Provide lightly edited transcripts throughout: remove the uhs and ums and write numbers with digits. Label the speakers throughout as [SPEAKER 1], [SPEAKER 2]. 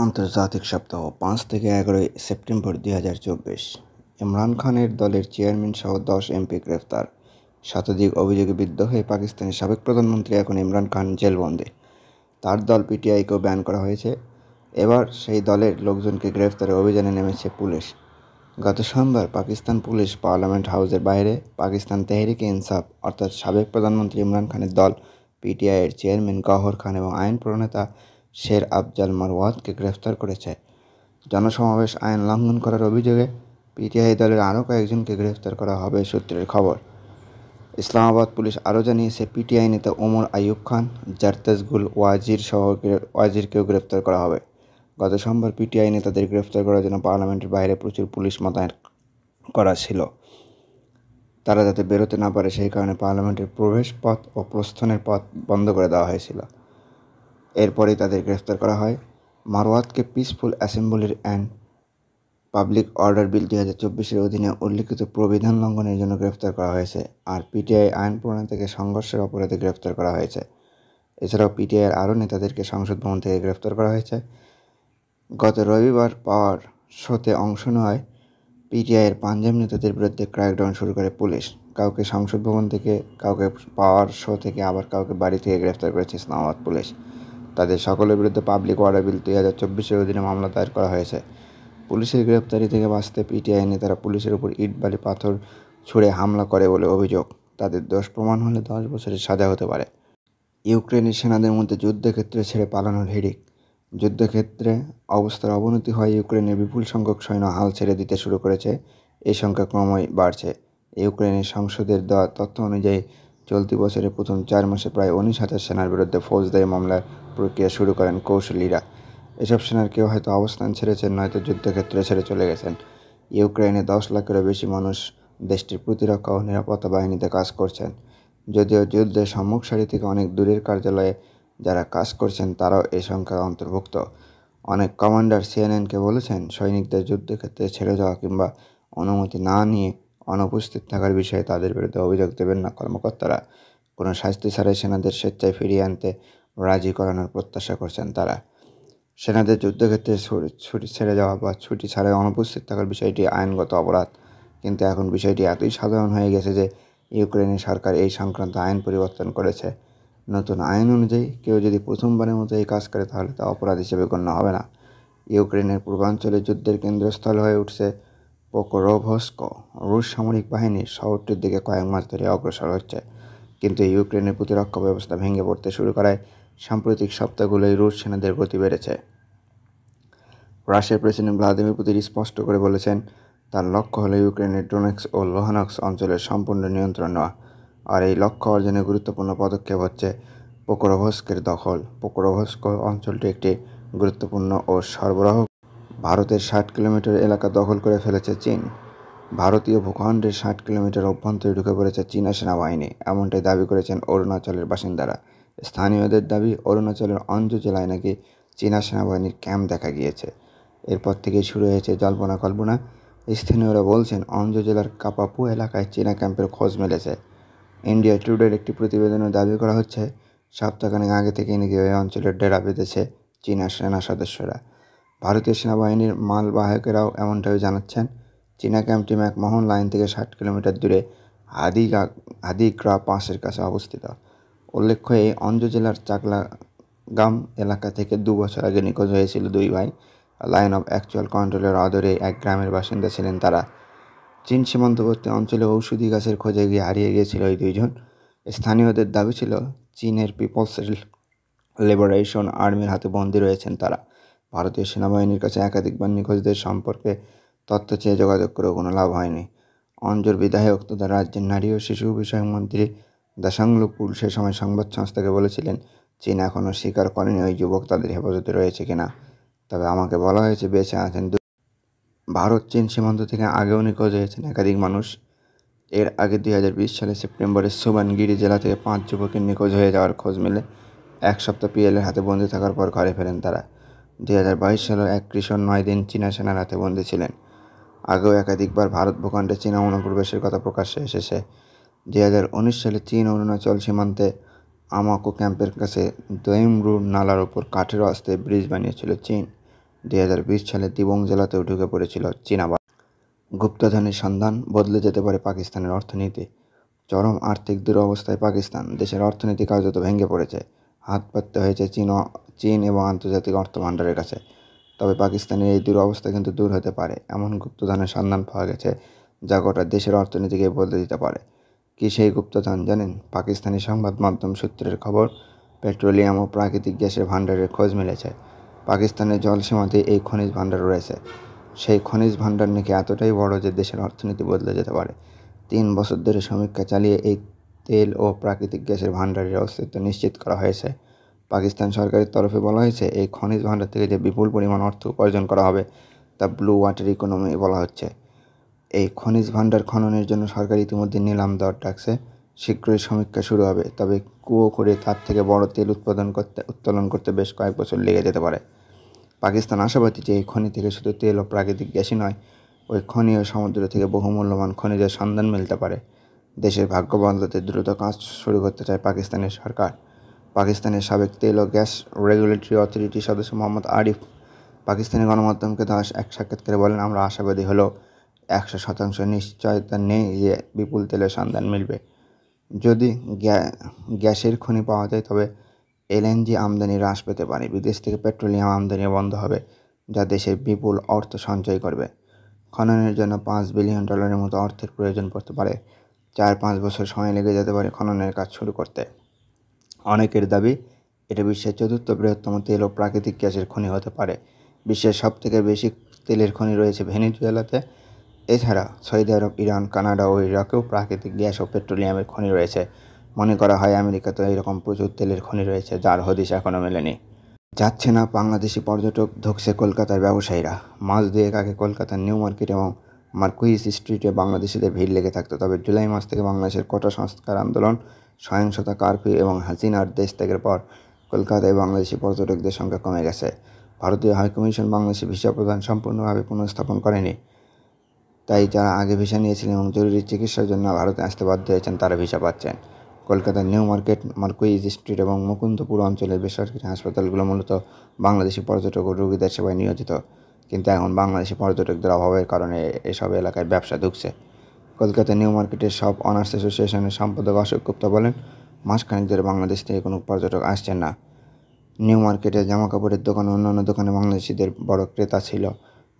[SPEAKER 1] আন্তর্জাতিক সপ্তাহ ৫ থেকে ১১ সেপ্টেম্বর ২০২৪। ইমরান খানের দলের চেয়ারম্যান সহ ১০ এমপি গ্রেফতার। শতাধিক অভিযোগে বিদ্ধ হয়ে পাকিস্তানের সাবেক প্রধানমন্ত্রী এখন ইমরান খান জেলবন্দী। তার দল পিটিআইকেও ব্যান করা হয়েছে। এবার সেই দলের লোকজনকে গ্রেফতারের অভিযানে নেমেছে পুলিশ। গত সোমবার পাকিস্তান পুলিশ পার্লামেন্ট হাউসের বাইরে পাকিস্তান তেহরিকে ইনসাফ অর্থাৎ সাবেক প্রধানমন্ত্রী ইমরান খানের দল পিটিআইয়ের চেয়ারম্যান গওহর খান এবং আইন প্রণেতা শের আফজাল মারওয়াতকে গ্রেফতার করেছে। জনসমাবেশ আইন লঙ্ঘন করার অভিযোগে পিটিআই দলের আরও কয়েকজনকে গ্রেফতার করা হবে সূত্রের খবর। ইসলামাবাদ পুলিশ আরও জানিয়েছে, পিটিআই নেতা ওমর আইয়ুব খান, জারতাজগুল ওয়াজিরকেও গ্রেফতার করা হবে। গত সোমবার পিটিআই নেতাদের গ্রেফতার করার জন্য পার্লামেন্টের বাইরে প্রচুর পুলিশ মোতায়েন করা ছিল। তারা যাতে বেরোতে না পারে সেই কারণে পার্লামেন্টের প্রবেশ পথ ও প্রস্থানের পথ বন্ধ করে দেওয়া হয়েছিল। এরপরেই তাদের গ্রেফতার করা হয়। মারওয়াতকে পিসফুল অ্যাসেম্বলির অ্যান্ড পাবলিক অর্ডার বিল ২০২৪-এর অধীনে উল্লিখিত প্রবিধান লঙ্ঘনের জন্য গ্রেফতার করা হয়েছে। আর পিটিআই আইন প্রণেতাকে সংঘর্ষের অপরাধে গ্রেফতার করা হয়েছে। এছাড়াও পিটিআইয়ের আরও নেতাদেরকে সংসদ ভবন থেকে গ্রেফতার করা হয়েছে। গত রবিবার পাওয়ার শোতে অংশ নেওয়ায় পিটিআইয়ের পাঞ্জাব নেতাদের বিরুদ্ধে ক্র্যাকডাউন শুরু করে পুলিশ। কাউকে সংসদ ভবন থেকে, কাউকে পাওয়ার শো থেকে, আবার কাউকে বাড়ি থেকে গ্রেফতার করেছে ইসলামাবাদ পুলিশ। তাদের সকলের বিরুদ্ধে পাবলিক অর্ডার বিল ২০২৪-এর অধীনে মামলা দায়ের করা হয়েছে। পুলিশের গ্রেপ্তারি থেকে বাঁচতে পিটিআই নেতারা পুলিশের উপর ইট বালি পাথর ছুঁড়ে হামলা করে বলে অভিযোগ। তাদের দোষ প্রমাণ হলে ১০ বছরের সাজা হতে পারে। ইউক্রেনের সেনাদের মধ্যে যুদ্ধক্ষেত্রে ছেড়ে পালানোর হিড়িক। যুদ্ধক্ষেত্রে অবস্থার অবনতি হয় ইউক্রেনের বিপুল সংখ্যক সৈন্য হাল ছেড়ে দিতে শুরু করেছে। এই সংখ্যা ক্রমই বাড়ছে। ইউক্রেনের সংসদের দেওয়া তথ্য অনুযায়ী চলতি বছরের প্রথম ৪ মাসে প্রায় ১৯,০০০ সেনার বিরুদ্ধে ফৌজদারি মামলার প্রক্রিয়া শুরু করেন কৌশলীরা। এসব সেনার কেউ হয়তো অবস্থান ছেড়েছেন, নয়তো যুদ্ধক্ষেত্রে ছেড়ে চলে গেছেন। ইউক্রেনে ১০ লাখেরও বেশি মানুষ দেশটির প্রতিরক্ষা ও নিরাপত্তা বাহিনীতে কাজ করছেন। যদিও যুদ্ধের সম্মুখ সারি থেকে অনেক দূরের কার্যালয়ে যারা কাজ করছেন তারাও এই সংখ্যার অন্তর্ভুক্ত। অনেক কমান্ডার সিএনএনকে বলেছেন, সৈনিকদের যুদ্ধক্ষেত্রে ছেড়ে যাওয়া কিংবা অনুমতি না নিয়ে অনুপস্থিত থাকার বিষয়ে তাদের বিরুদ্ধে অভিযোগ দেবেন না কর্মকর্তারা। কোনো শাস্তি ছাড়াই সেনাদের স্বেচ্ছায় ফিরিয়ে আনতে রাজি করানোর প্রত্যাশা করছেন তারা। সেনাদের যুদ্ধক্ষেত্রে ছুটি ছেড়ে যাওয়া বা ছুটি ছাড়াই অনুপস্থিত থাকার বিষয়টি আইনগত অপরাধ। কিন্তু এখন বিষয়টি এতই সাধারণ হয়ে গেছে যে ইউক্রেনের সরকার এই সংক্রান্ত আইন পরিবর্তন করেছে। নতুন আইন অনুযায়ী কেউ যদি প্রথমবারের মতো এই কাজ করে তাহলে তা অপরাধ হিসেবে গণ্য হবে না। ইউক্রেনের পূর্বাঞ্চলে যুদ্ধের কেন্দ্রস্থল হয়ে উঠছে পোকরোভস্ক। রুশ সামরিক বাহিনীর শহরটির দিকে কয়েক মাস ধরে অগ্রসর হচ্ছে। কিন্তু ইউক্রেনের প্রতিরক্ষা ব্যবস্থা ভেঙে পড়তে শুরু করায় সাম্প্রতিক সপ্তাহগুলোয় রুশ সেনাদের গতি বেড়েছে। রাশিয়ার প্রেসিডেন্ট ভ্লাদিমির পুতিন স্পষ্ট করে বলেছেন, তার লক্ষ্য হলো ইউক্রেনের ডোনেটস্ক ও লুহানস্ক অঞ্চলের সম্পূর্ণ নিয়ন্ত্রণ নেওয়া। আর এই লক্ষ্য অর্জনে গুরুত্বপূর্ণ পদক্ষেপ হচ্ছে পোকরোভস্কের দখল। পোকরোভস্ক অঞ্চলটি একটি গুরুত্বপূর্ণ ও সরবরাহ। ভারতের ৬০ কিলোমিটার এলাকা দখল করে ফেলেছে চীন। ভারতীয় ভূখণ্ডের ৬০ কিলোমিটার অভ্যন্তরে ঢুকে পড়েছে চীনা সেনাবাহিনী, এমনটাই দাবি করেছেন অরুণাচলের বাসিন্দারা। স্থানীয়দের দাবি, অরুণাচলের অঞ্জু জেলায় নাকি চীনা সেনাবাহিনীর ক্যাম্প দেখা গিয়েছে। এরপর থেকেই শুরু হয়েছে জল্পনা কল্পনা। স্থানীয়রা বলছেন, অঞ্জু জেলার কাপাপু এলাকায় চীনা ক্যাম্পের খোঁজ মিলেছে। ইন্ডিয়া টুডের একটি প্রতিবেদনে দাবি করা হচ্ছে, সপ্তাহখানেক আগে থেকেই নাকি ওই অঞ্চলের ডেরা বেঁধেছে চীনা সেনা সদস্যরা। ভারতীয় সেনাবাহিনীর মালবাহকেরাও এমনটাই জানাচ্ছেন। চীনা ক্যাম্পটি ম্যাকমোহন লাইন থেকে ৬০ কিলোমিটার দূরে হাদিগ্রা পাসের কাছে অবস্থিত। উল্লেখ্য, এই অঞ্জু জেলার চাকলাগাম এলাকা থেকে ২ বছর আগে নিখোঁজ হয়েছিল ২ ভাই। লাইন অফ অ্যাকচুয়াল কন্ট্রোলের অদূরে এক গ্রামের বাসিন্দা ছিলেন তারা। চীন সীমান্তবর্তী অঞ্চলে ঔষধি গাছের খোঁজে গিয়ে হারিয়ে গিয়েছিল ওই ২ জন। স্থানীয়দের দাবি ছিল, চীনের পিপলস লিবারেশন আর্মির হাতে বন্দী রয়েছেন তারা। ভারতীয় সেনাবাহিনীর কাছে একাধিকবার নিখোঁজদের সম্পর্কে তথ্য চেয়ে যোগাযোগ করেও কোনো লাভ হয়নি। অঞ্জুর বিধায়ক তথা রাজ্যের নারী ও শিশু বিষয়ক মন্ত্রী দাশাংলু পুল সে সময় সংবাদ সংস্থাকে বলেছিলেন, চীন এখনও স্বীকার করেনি ওই যুবক তাদের হেফাজতে রয়েছে কিনা। তবে আমাকে বলা হয়েছে বেঁচে আছেন। ভারত চীন সীমান্ত থেকে আগেও নিখোঁজ হয়েছেন একাধিক মানুষ। এর আগে ২০২০ সালের সেপ্টেম্বরে সুবানগিরি জেলা থেকে ৫ যুবকের নিখোঁজ হয়ে যাওয়ার খোঁজ মেলে। ১ সপ্তাহ পিএলের হাতে বন্দী থাকার পর ঘরে ফেরেন তারা। ২০২২ সালেও এক কিশোর ৯ দিন চীনা সেনার হাতে বন্দী ছিলেন। আগেও একাধিকবার ভারত ভূখণ্ডে চীনা অনুপ্রবেশের কথা প্রকাশ্যে এসেছে। ২০১৯ সালে চীন অরুণাচল সীমান্তে আমাকো ক্যাম্পের কাছে দোয়েমরু নালার ওপর কাঠের আস্তে ব্রিজ বানিয়েছিল চীন। 2020 সালে দিবং জেলাতেও ঢুকে পড়েছিল চীনা বাহিনী। গুপ্তধনের সন্ধান বদলে যেতে পারে পাকিস্তানের অর্থনীতি। চরম আর্থিক দুরবস্থায় পাকিস্তান, দেশের অর্থনীতি কার্যত ভেঙে পড়েছে। হাত পাততে হয়েছে চীন এবং আন্তর্জাতিক অর্থভাণ্ডারের কাছে। তবে পাকিস্তানের এই দুরবস্থা কিন্তু দূর হতে পারে, এমন গুপ্তধনের সন্ধান পাওয়া গেছে যা গোটা দেশের অর্থনীতিকে বদলে দিতে পারে। কী সেই গুপ্তধন জানেন? পাকিস্তানি সংবাদ মাধ্যম সূত্রের খবর, পেট্রোলিয়াম ও প্রাকৃতিক গ্যাসের ভাণ্ডারের খোঁজ মিলেছে। পাকিস্তানের জলসীমাতে এই খনিজ ভাণ্ডার রয়েছে। সেই খনিজ ভাণ্ডার নাকি এতটাই বড় যে দেশের অর্থনীতি বদলে যেতে পারে। 3 বছর ধরে সমীক্ষা চালিয়ে এই তেল ও প্রাকৃতিক গ্যাসের ভাণ্ডারের অস্তিত্ব নিশ্চিত করা হয়েছে। পাকিস্তান সরকারের তরফে বলা হয়েছে, এই খনিজ ভাণ্ডার থেকে যে বিপুল পরিমাণ অর্থ উপার্জন করা হবে তা ব্লু ওয়াটার ইকোনমি বলা হচ্ছে। এই খনিজ ভাণ্ডার খননের জন্য সরকার ইতিমধ্যে নিলাম দর ডাকছে। শীঘ্রই সমীক্ষা শুরু হবে। তবে কুয়ো করে তার থেকে বড় তেল উত্তোলন করতে বেশ কয়েক বছর লেগে যেতে পারে। পাকিস্তান আশাবাদী যে এই খনি থেকে শুধু তেল ও প্রাকৃতিক গ্যাসই নয়, ওই খনি ও সমুদ্র থেকে বহু মূল্যবান খনিজের সন্ধান মিলতে পারে। দেশের ভাগ্য বদলাতে দ্রুত কাজ শুরু করতে চায় পাকিস্তানের সরকার। পাকিস্তানের সাবেক তেল ও গ্যাস রেগুলেটরি অথরিটির সদস্য মোহাম্মদ আরিফ পাকিস্তানি গণমাধ্যমকে দেওয়া এক সাক্ষাৎকারে বলেন, আমরা আশাবাদী হলেও 100% নিশ্চয়তা নেই যে বিপুল তেলের সন্ধান মিলবে। যদি গ্যাসের খনি পাওয়া যায় তবে এলএনজি আমদানি হ্রাস পেতে পারে। বিদেশ থেকে পেট্রোলিয়াম আমদানি বন্ধ হবে, যা দেশের বিপুল অর্থ সঞ্চয় করবে। খননের জন্য $5 বিলিয়ন মতো অর্থের প্রয়োজন পড়তে পারে। 4-5 বছর সময় লেগে যেতে পারে খননের কাজ শুরু করতে। অনেকের দাবি, এটা বিশ্বের 4র্থ বৃহত্তম তেল ও প্রাকৃতিক গ্যাসের খনি হতে পারে। বিশ্বের সবথেকে বেশি তেলের খনি রয়েছে ভেনেজুয়েলাতে। এছাড়া সৌদি আরব, ইরান, কানাডা ও ইরাকেও প্রাকৃতিক গ্যাস ও পেট্রোলিয়ামের খনি রয়েছে। মনে করা হয় আমেরিকাতেও এরকম প্রচুর তেলের খনি রয়েছে, যার হদিশ এখনও মেলেনি। যাচ্ছে না বাংলাদেশি পর্যটক, ধুঁকছে কলকাতার ব্যবসায়ীরা। মাস 2 আগে কলকাতার নিউ মার্কেট এবং মার্কুইস স্ট্রিটে বাংলাদেশিদের ভিড় লেগে থাকতো। তবে জুলাই মাস থেকে বাংলাদেশের কোটা সংস্কার আন্দোলন, সহিংসতা, কারফিউ এবং হাসিনার দেশ ত্যাগের পর কলকাতায় বাংলাদেশি পর্যটকদের সংখ্যা কমে গেছে। ভারতীয় হাইকমিশন বাংলাদেশি ভিসা প্রদান সম্পূর্ণভাবে পুনঃস্থাপন করেনি। তাই যারা আগে ভিসা নিয়েছিলেন এবং জরুরি চিকিৎসার জন্য ভারতে আসতে বাধ্য হয়েছেন, তারা ভিসা পাচ্ছেন। কলকাতার নিউ মার্কেট, মার্কুইস স্ট্রিট এবং মুকুন্দপুর অঞ্চলের বেসরকারি হাসপাতালগুলো মূলত বাংলাদেশি পর্যটক ও রোগীদের সেবায় নিয়োজিত। কিন্তু এখন বাংলাদেশি পর্যটকদের অভাবের কারণে এসব এলাকায় ব্যবসা ঢুকছে। কলকাতার নিউ মার্কেটের সব অনার্স অ্যাসোসিয়েশনের সম্পাদক অশোক গুপ্তা বলেন, মাসখানেক ধরে বাংলাদেশ থেকে কোনো পর্যটক আসছেন না। নিউ মার্কেটে জামাকাপড়ের দোকান ও অন্যান্য দোকানে বাংলাদেশিদের বড় ক্রেতা ছিল।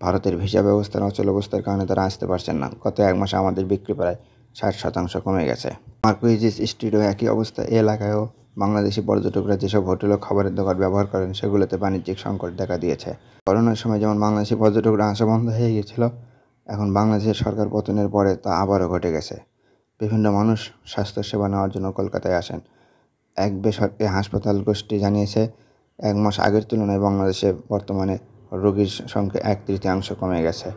[SPEAKER 1] ভারতের ভিসা ব্যবস্থার অচল অবস্থার কারণে তারা আসতে পারছেন না। গত 1 মাসে আমাদের বিক্রি প্রায় 60% কমে গেছে। মার্কুইস স্ট্রিটও একই অবস্থা। এই এলাকায়ও বাংলাদেশি পর্যটকরা যেসব হোটেল ও খাবারের দোকান ব্যবহার করেন, সেগুলোতে বাণিজ্যিক সংকট দেখা দিয়েছে। করোনার সময় যেমন বাংলাদেশি পর্যটকরা আসা বন্ধ হয়ে গিয়েছিল, এখন বাংলাদেশের সরকার পতনের পরে তা আবারও ঘটে গেছে। বিভিন্ন মানুষ স্বাস্থ্যসেবা নেওয়ার জন্য কলকাতায় আসেন। এক বেসরকারি হাসপাতাল গোষ্ঠী জানিয়েছে, 1 মাস আগের তুলনায় বাংলাদেশে বর্তমানে রোগীর সংখ্যা 1/3 কমে গেছে।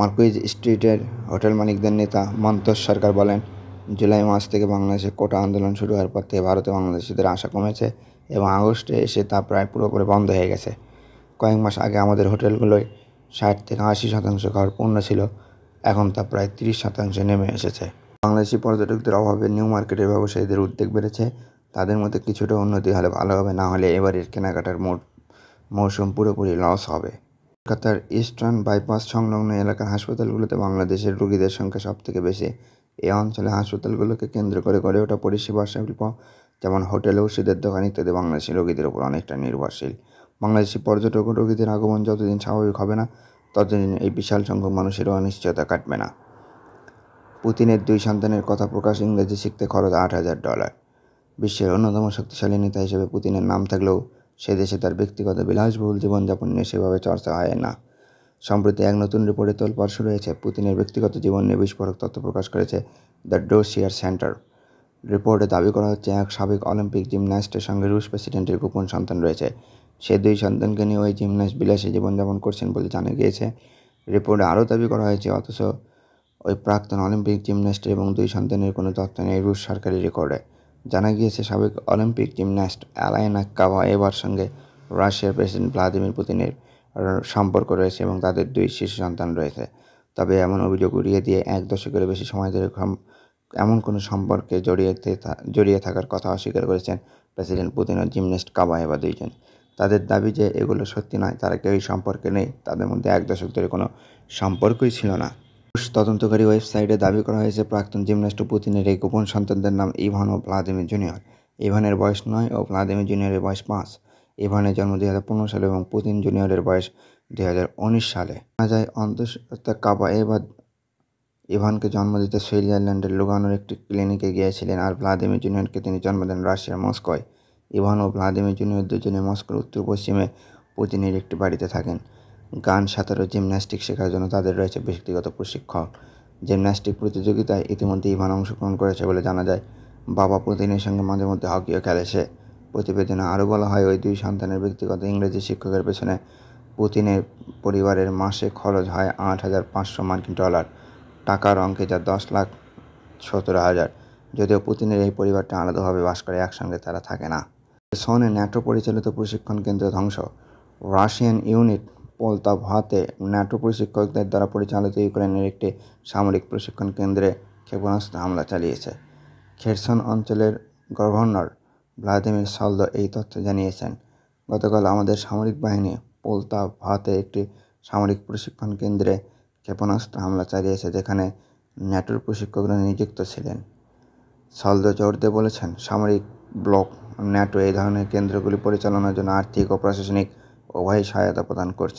[SPEAKER 1] মার্কুইস স্ট্রিটের হোটেল মালিকদের নেতা মন্তোজ সরকার বলেন, জুলাই মাস থেকে বাংলাদেশে কোটা আন্দোলন শুরু হওয়ার পর থেকে ভারতে বাংলাদেশিদের আসা কমেছে এবং আগস্টে এসে তা প্রায় পুরোপুরি বন্ধ হয়ে গেছে। কয়েক মাস আগে আমাদের হোটেলগুলোয় 60-80% ঘর পূর্ণ ছিল, এখন তা প্রায় 30% নেমে এসেছে। বাংলাদেশি পর্যটকদের অভাবে নিউ মার্কেটের ব্যবসায়ীদের উদ্বেগ বেড়েছে। তাদের মধ্যে কিছুটা উন্নতি হলে ভালো হবে, না হলে এবারের কেনাকাটার মৌসুম পুরোপুরি লস হবে। কলকাতার ইস্টার্ন বাইপাস সংলগ্ন এলাকার হাসপাতালগুলোতে বাংলাদেশের রোগীদের সংখ্যা সবথেকে বেশি। এই অঞ্চলে হাসপাতালগুলোকে কেন্দ্র করে গড়ে ওঠা পরিষেবা শিল্প, যেমন হোটেল, ওষুধের দোকান ইত্যাদি বাংলাদেশি রোগীদের উপর অনেকটা নির্ভরশীল। বাংলাদেশি পর্যটক ও রোগীদের আগমন যতদিন স্বাভাবিক হবে না, ততদিন এই বিশাল সংখ্যক মানুষের অনিশ্চয়তা কাটবে না। পুতিনের 2 সন্তানের কথা প্রকাশ, ইংরেজি শিখতে খরচ $8,000। বিশ্বের অন্যতম শক্তিশালী নেতা হিসেবে পুতিনের নাম থাকলেও সে দেশে তার ব্যক্তিগত বিলাসবহুল জীবনযাপন নিয়ে সেভাবে চর্চা হয় না। সম্প্রতি এক নতুন রিপোর্টে তোলপাড় শুরু হয়েছে। পুতিনের ব্যক্তিগত জীবন নিয়ে বিস্ফোরক তথ্য প্রকাশ করেছে দ্য ডোসিয়ার সেন্টার। রিপোর্টে দাবি করা হচ্ছে, এক সাবেক অলিম্পিক জিমন্যাস্টের সঙ্গে রুশ প্রেসিডেন্টের গোপন সন্তান রয়েছে। সে 2 সন্তানকে নিয়ে ওই জিমন্যাস্ট বিলাসী জীবনযাপন করছেন বলে জানা গিয়েছে। রিপোর্টে আরও দাবি করা হয়েছে, অথচ ওই প্রাক্তন অলিম্পিক জিমন্যাস্টের এবং 2 সন্তানের কোনো তথ্য নেই রুশ সরকারি রেকর্ডে। জানা গিয়েছে, সাবেক অলিম্পিক জিমন্যাস্ট অ্যালাইনা কাবায়েভার সঙ্গে রাশিয়ার প্রেসিডেন্ট ভ্লাদিমির পুতিনের সম্পর্ক রয়েছে এবং তাদের 2 শিশু সন্তান রয়েছে। তবে এমন অভিযোগ উড়িয়ে দিয়ে 1 দশকেরও বেশি সময় ধরে এমন কোনো সম্পর্কে জড়িয়ে থাকার কথা অস্বীকার করেছেন প্রেসিডেন্ট পুতিন ও জিমন্যাস্ট কাবায়েভা 2জন। তাদের দাবি যে এগুলো সত্যি নয়, তারা কেউই সম্পর্কে নেই, তাদের মধ্যে 1 দশক ধরে কোনো সম্পর্কই ছিল না। রুশ তদন্তকারী ওয়েবসাইটে দাবি করা হয়েছে প্রাক্তন জিমন্যাস্ট পুতিনের এই গোপন সন্তানদের নাম ইভান ও ভ্লাদিমির জুনিয়র। ইভানের বয়স 9 ও ভ্লাদিমির জুনিয়রের বয়স 5। ইভানের জন্ম 2015 সালে এবং পুতিন জুনিয়রের বয়স 2019 সালে। জানা যায় অন্তঃসত্ত্বা কাবা এবার ইভানকে জন্ম দিতে সুইজারল্যান্ডের লুগানোর একটি ক্লিনিকে গিয়েছিলেন, আর ভ্লাদিমির জুনিয়রকে তিনি জন্ম দেন রাশিয়ার মস্কোয়। ইভান ও ভ্লাদিমির জুনিয়র দুজনে মস্কোর উত্তর-পশ্চিমে পুতিনের একটি বাড়িতে থাকেন। গান, সাঁতার ও জিমন্যাস্টিক শেখার জন্য তাদের রয়েছে ব্যক্তিগত প্রশিক্ষক। জিমন্যাস্টিক প্রতিযোগিতায় ইতিমধ্যে ইভান অংশগ্রহণ করেছে বলে জানা যায়। বাবা পুতিনের সঙ্গে মাঝে মধ্যে হকিও খেলে সে। প্রতিবেদনে আরও বলা হয়, ওই 2 সন্তানের ব্যক্তিগত ইংরেজি শিক্ষকের পেছনে পুতিনের পরিবারের মাসে খরচ হয় $8,500 টাকার অঙ্কে, যা $10,17,000। যদিও পুতিনের এই পরিবারটা আলাদাভাবে বাস করে, একসঙ্গে তারা থাকে না। খেরসনে ন্যাটো পরিচালিত প্রশিক্ষণ কেন্দ্র ধ্বংস। রাশিয়ান ইউনিট পোলতাভাতে ন্যাটো প্রশিক্ষকদের দ্বারা পরিচালিত ইউক্রেনের একটি সামরিক প্রশিক্ষণ কেন্দ্রে ক্ষেপণাস্ত্র হামলা চালিয়েছে। খেরসন অঞ্চলের গভর্নর ভ্লাদিমির সলদো এই তথ্য জানিয়েছেন। গতকাল আমাদের সামরিক বাহিনী পোলতাভাতে একটি সামরিক প্রশিক্ষণ কেন্দ্রে ক্ষেপণাস্ত্র হামলা চালিয়েছে, যেখানে ন্যাটোর প্রশিক্ষকরা নিযুক্ত ছিলেন। সলদো জোর দিয়ে বলেছেন, সামরিক ব্লক ন্যাটো এই ধরনের কেন্দ্রগুলি পরিচালনার জন্য আর্থিক ও প্রশাসনিক উভয় সহায়তা প্রদান করছে।